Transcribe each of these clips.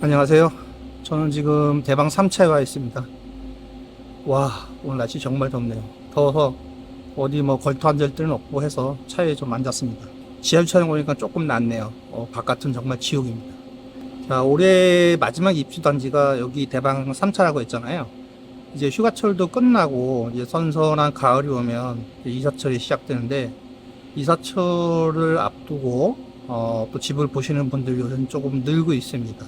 안녕하세요. 저는 지금 대방 3차에 와 있습니다. 와, 오늘 날씨 정말 덥네요. 더워서 어디 뭐 걸터 앉을 데는 없고 해서 차에 좀 앉았습니다. 지하 주차장 오니까 조금 낫네요. 바깥은 정말 지옥입니다. 자, 올해 마지막 입주 단지가 여기 대방 3차라고 했잖아요. 이제 휴가철도 끝나고 이제 선선한 가을이 오면 이사철이 시작되는데, 이사철을 앞두고 또 집을 보시는 분들 요즘 조금 늘고 있습니다.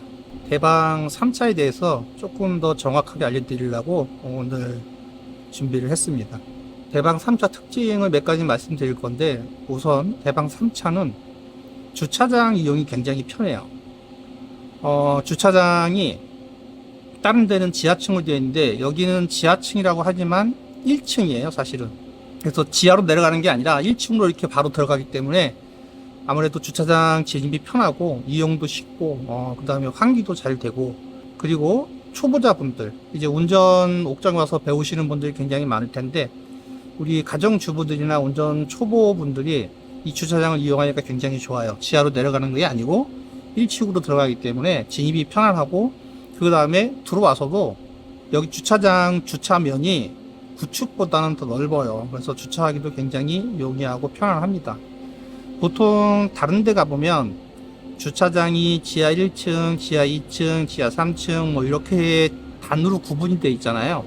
대방 3차에 대해서 조금 더 정확하게 알려드리려고 오늘 준비를 했습니다. 대방 3차 특징을 몇 가지 말씀드릴 건데, 우선 대방 3차는 주차장 이용이 굉장히 편해요. 주차장이 다른 데는 지하층으로 되어 있는데 여기는 지하층이라고 하지만 1층이에요, 사실은. 그래서 지하로 내려가는 게 아니라 1층으로 이렇게 바로 들어가기 때문에 아무래도 주차장 진입이 편하고 이용도 쉽고 그 다음에 환기도 잘 되고, 그리고 초보자분들, 이제 운전 옥장 와서 배우시는 분들이 굉장히 많을 텐데 우리 가정주부들이나 운전 초보분들이 이 주차장을 이용하니까 굉장히 좋아요. 지하로 내려가는 게 아니고 1층으로 들어가기 때문에 진입이 편안하고, 그 다음에 들어와서도 여기 주차장 주차면이 구축보다는 더 넓어요. 그래서 주차하기도 굉장히 용이하고 편안합니다. 보통 다른 데 가보면 주차장이 지하 1층, 지하 2층, 지하 3층 뭐 이렇게 단으로 구분이 되어 있잖아요.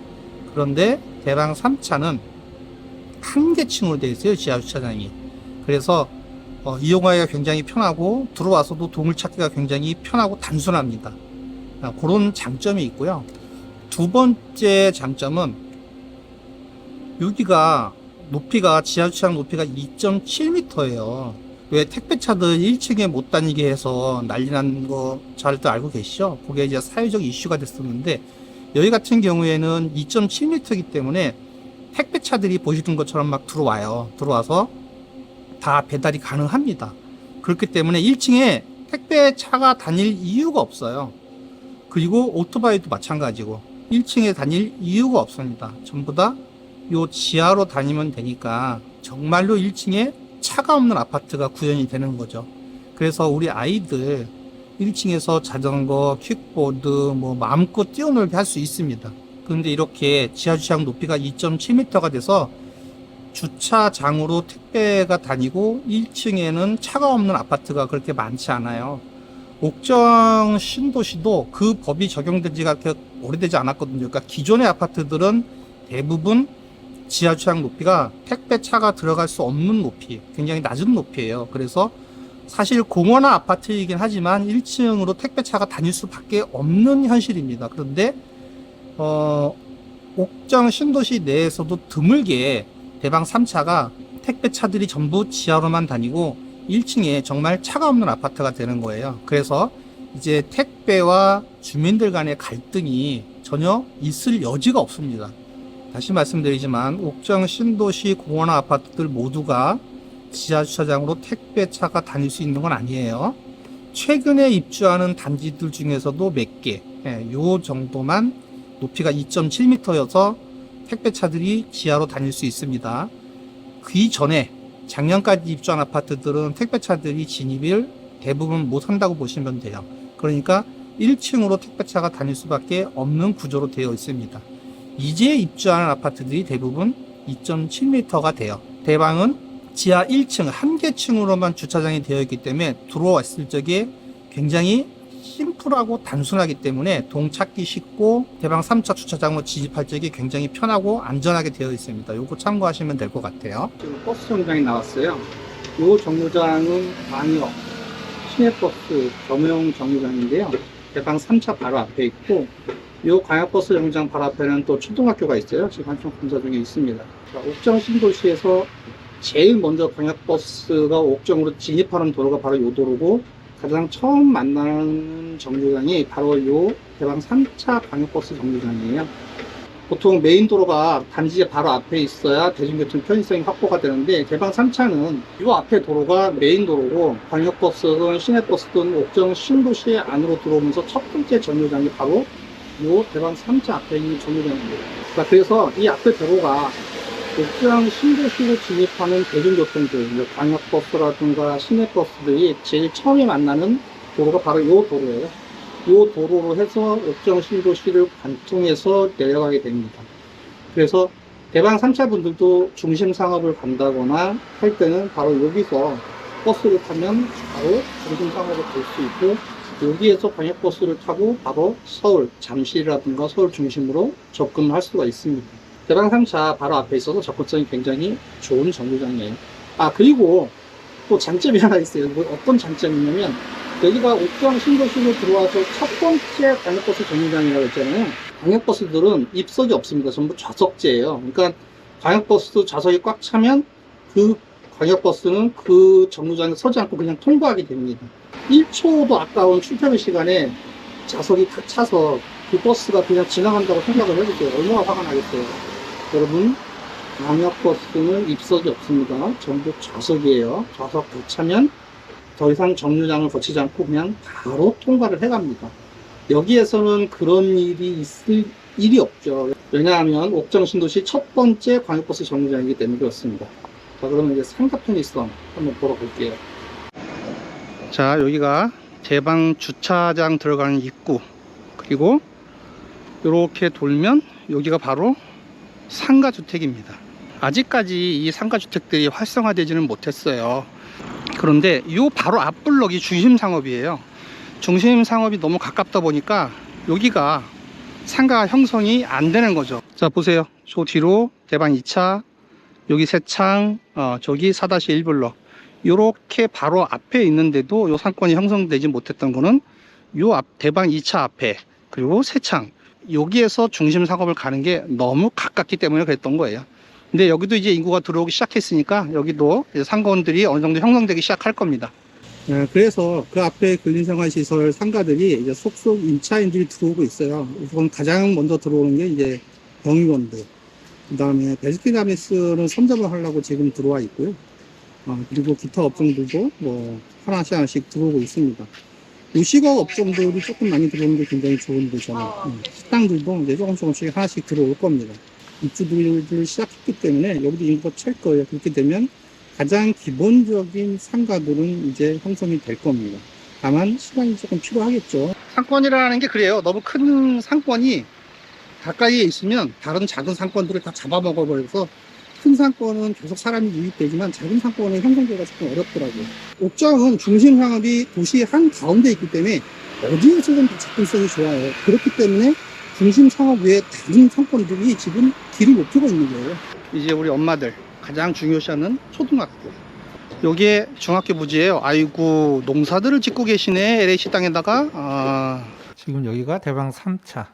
그런데 대방 3차는 한 개 층으로 되어 있어요, 지하 주차장이. 그래서 이용하기가 굉장히 편하고 들어와서도 동을 찾기가 굉장히 편하고 단순합니다. 그런 장점이 있고요. 두 번째 장점은 여기가 높이가, 지하 주차장 높이가 2.7m예요. 왜 택배차들 1층에 못 다니게 해서 난리 난 거 잘들 알고 계시죠? 그게 이제 사회적 이슈가 됐었는데, 여기 같은 경우에는 2.7m이기 때문에 택배차들이 보시는 것처럼 막 들어와요. 들어와서 다 배달이 가능합니다. 그렇기 때문에 1층에 택배차가 다닐 이유가 없어요. 그리고 오토바이도 마찬가지고 1층에 다닐 이유가 없습니다. 전부 다 요 지하로 다니면 되니까 정말로 1층에 차가 없는 아파트가 구현이 되는 거죠. 그래서 우리 아이들 1층에서 자전거, 킥보드 뭐 마음껏 뛰어놀게 할 수 있습니다. 그런데 이렇게 지하 주차장 높이가 2.7m가 돼서 주차장으로 택배가 다니고 1층에는 차가 없는 아파트가 그렇게 많지 않아요. 옥정 신도시도 그 법이 적용된 지가 그렇게 오래되지 않았거든요. 그러니까 기존의 아파트들은 대부분 지하 주차장 높이가 택배차가 들어갈 수 없는 높이, 굉장히 낮은 높이에요. 그래서 사실 공원화 아파트이긴 하지만 1층으로 택배차가 다닐 수밖에 없는 현실입니다. 그런데 옥정 신도시 내에서도 드물게 대방 3차가 택배차들이 전부 지하로만 다니고 1층에 정말 차가 없는 아파트가 되는 거예요. 그래서 이제 택배와 주민들 간의 갈등이 전혀 있을 여지가 없습니다. 다시 말씀드리지만 옥정 신도시 공원화 아파트들 모두가 지하 주차장으로 택배차가 다닐 수 있는 건 아니에요. 최근에 입주하는 단지들 중에서도 몇 개, 요 정도만 높이가 2.7m여서 택배차들이 지하로 다닐 수 있습니다. 그 이전에 작년까지 입주한 아파트들은 택배차들이 진입을 대부분 못 한다고 보시면 돼요. 그러니까 1층으로 택배차가 다닐 수밖에 없는 구조로 되어 있습니다. 이제 입주하는 아파트들이 대부분 2.7m가 돼요. 대방은 지하 1층, 한 개 층으로만 주차장이 되어 있기 때문에 들어왔을 적에 굉장히 심플하고 단순하기 때문에 동 찾기 쉽고 대방 3차 주차장으로 진입할 적에 굉장히 편하고 안전하게 되어 있습니다. 요거 참고하시면 될 것 같아요. 지금 버스 정류장이 나왔어요. 요 정류장은 광역 시내버스 겸용 정류장인데요. 대방 3차 바로 앞에 있고, 요 광역버스 정류장 바로 앞에는 또 초등학교가 있어요. 지금 한참 공사 중에 있습니다. 옥정 신도시에서 제일 먼저 광역버스가 옥정으로 진입하는 도로가 바로 요 도로고, 가장 처음 만나는 정류장이 바로 요 대방 3차 광역버스 정류장이에요. 보통 메인 도로가 단지 바로 앞에 있어야 대중교통 편의성이 확보가 되는데, 대방 3차는 요 앞에 도로가 메인 도로고, 광역버스든 시내버스든 옥정 신도시 안으로 들어오면서 첫 번째 정류장이 바로 요 대방 3차 앞에 있는 정류장입니다. 그래서 이 앞에 도로가 옥정 신도시로 진입하는 대중교통들, 광역버스라든가 시내버스들이 제일 처음에 만나는 도로가 바로 이 도로예요. 도로로 해서 옥정 신도시를 관통해서 내려가게 됩니다. 그래서 대방 3차 분들도 중심 상업을 간다거나 할 때는 바로 여기서 버스를 타면 바로 중심 상업을 볼 수 있고, 여기에서 광역버스를 타고 바로 서울, 잠실이라든가 서울 중심으로 접근할 수가 있습니다. 대방 3차 바로 앞에 있어서 접근성이 굉장히 좋은 정류장이에요. 그리고 또 장점이 하나 있어요. 어떤 장점이냐면, 여기가 옥정 신도시로 들어와서 첫 번째 광역버스 정류장이라고 했잖아요. 광역버스들은 입석이 없습니다. 전부 좌석제예요. 그러니까 광역버스 좌석이 꽉 차면 그 광역버스는 그 정류장에 서지 않고 그냥 통과하게 됩니다. 1초도 아까운 출퇴근 시간에 좌석이 다 차서 그 버스가 그냥 지나간다고 생각을 해보세요. 얼마나 화가 나겠어요. 여러분, 광역버스는 입석이 없습니다. 전부 좌석이에요. 좌석 다 차면 더 이상 정류장을 거치지 않고 그냥 바로 통과를 해갑니다. 여기에서는 그런 일이 있을 일이 없죠. 왜냐하면 옥정 신도시 첫 번째 광역버스 정류장이기 때문에 그렇습니다. 자, 그러면 이제 삼각편의성 한번 보러 볼게요. 자, 여기가 대방 주차장 들어가는 입구, 그리고 이렇게 돌면 여기가 바로 상가주택입니다. 아직까지 이 상가주택들이 활성화되지는 못했어요. 그런데 이 바로 앞 블럭이 중심상업이에요. 중심상업이 너무 가깝다 보니까 여기가 상가 형성이 안 되는 거죠. 자, 보세요. 저 뒤로 대방 2차, 여기 세창, 저기 4-1 블럭, 요렇게 바로 앞에 있는데도 요 상권이 형성되지 못했던 거는 요 앞 대방 2차 앞에, 그리고 세창, 여기에서 중심 상업을 가는 게 너무 가깝기 때문에 그랬던 거예요. 근데 여기도 이제 인구가 들어오기 시작했으니까 여기도 상권들이 어느 정도 형성되기 시작할 겁니다. 그래서 그 앞에 근린생활시설 상가들이 이제 속속 임차인들이 들어오고 있어요. 우선 가장 먼저 들어오는 게 이제 병의원들, 그 다음에 베스킨라빈스는 선점을 하려고 지금 들어와 있고요. 그리고 기타 업종들도 뭐 하나씩 하나씩 들어오고 있습니다. 요식업 업종들이 조금 많이 들어오는 게 굉장히 좋은데, 저는 식당들도 이제 조금씩 하나씩 들어올 겁니다. 입주들을 시작했기 때문에 여기도 인구가 찰 거예요. 그렇게 되면 가장 기본적인 상가들은 이제 형성이 될 겁니다. 다만 시간이 조금 필요하겠죠. 상권이라는 게 그래요. 너무 큰 상권이 가까이에 있으면 다른 작은 상권들을 다 잡아먹어 버려서 큰 상권은 계속 사람이 유입되지만 작은 상권은 형성되기가 조금 어렵더라고요. 옥정은 중심 상업이 도시 한 가운데 있기 때문에 어디에서든 다 접근성이 좋아요. 그렇기 때문에 중심 상업 외에 다른 상권들이 지금 길을 못 펴고 있는 거예요. 이제 우리 엄마들 가장 중요시하는 초등학교. 여기에 중학교 부지예요. 아이고, 농사들을 짓고 계시네. LH 땅에다가. 지금 여기가 대방 3차.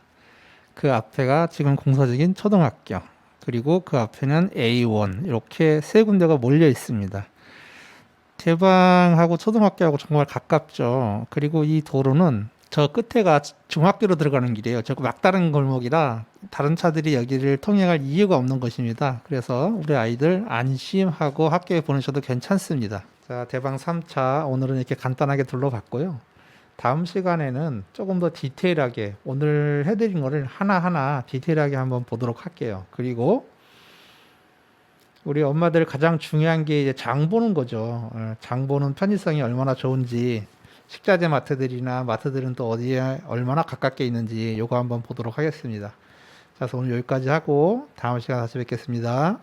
그 앞에가 지금 공사 중인 초등학교. 그리고 그 앞에는 A1. 이렇게 세 군데가 몰려 있습니다. 대방하고 초등학교하고 정말 가깝죠. 그리고 이 도로는 저 끝에가 중학교로 들어가는 길이에요. 저 막다른 골목이라 다른 차들이 여기를 통행할 이유가 없는 것입니다. 그래서 우리 아이들 안심하고 학교에 보내셔도 괜찮습니다. 자, 대방 3차 오늘은 이렇게 간단하게 둘러봤고요. 다음 시간에는 조금 더 디테일하게 오늘 해드린 거를 하나하나 디테일하게 한번 보도록 할게요. 그리고 우리 엄마들 가장 중요한 게 이제 장 보는 거죠. 장 보는 편의성이 얼마나 좋은지, 식자재 마트들이나 마트들은 또 어디에 얼마나 가깝게 있는지 요거 한번 보도록 하겠습니다. 자, 그래서 오늘 여기까지 하고 다음 시간에 다시 뵙겠습니다.